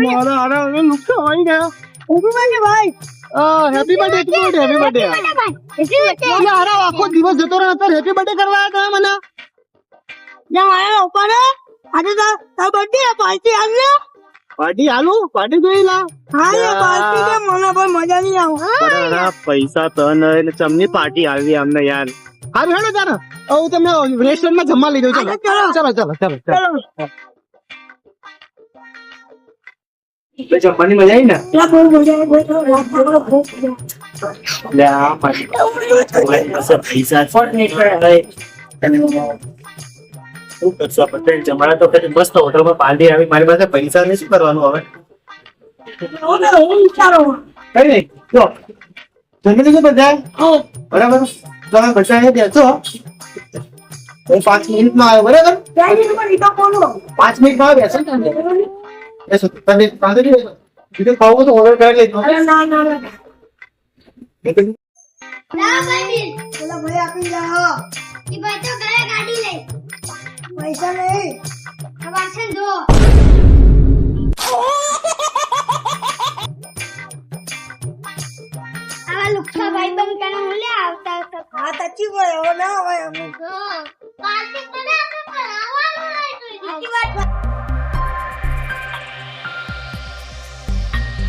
મારા આરા હવે નુકસાન આવી ગયા. હેપી બર્થડે હેપી બર્થડે આરા આખો દિવસ જતો રહ્યો અત્યારે હેપી બર્થડે કરવા આવ્યા તમે મને. પાર્ટી હાલું પાર્ટી જોઈ લા. પૈસા તો એટલે ચમની પાર્ટી આવી અમને યાર. હારું હેડો ચાલો હું તમને રેસ્ટોરન્ટમાં જમવા લઈ દઉં. ચાલો ચાલો ચાલો ચાલો જમવાની મજા આવી ને. જમવાના તો મસ્ત હોટલમાં પાર્ટી આવી મારી પાસે પૈસા ને શું કરવાનું હવે. કઈ નહીં જો જમી લીધું બધા બરાબર. તમે બધા બેસો હું 5 મિનિટમાં આવ્યો બરાબર. 5 મિનિટમાં આવ્યો બેસો તમે પાસે બીજું ખાવું તો ઓર્ડર કરી લેજો. પૈસા નહીં વાસણ ધો. આવા લુખ્ખા ભાઈ બંધ kana મુલે આવતા હતા. હા તચી ગયો ના હોય અમે. પાર્ટી તો ના આપણે આવવાનું નહીં.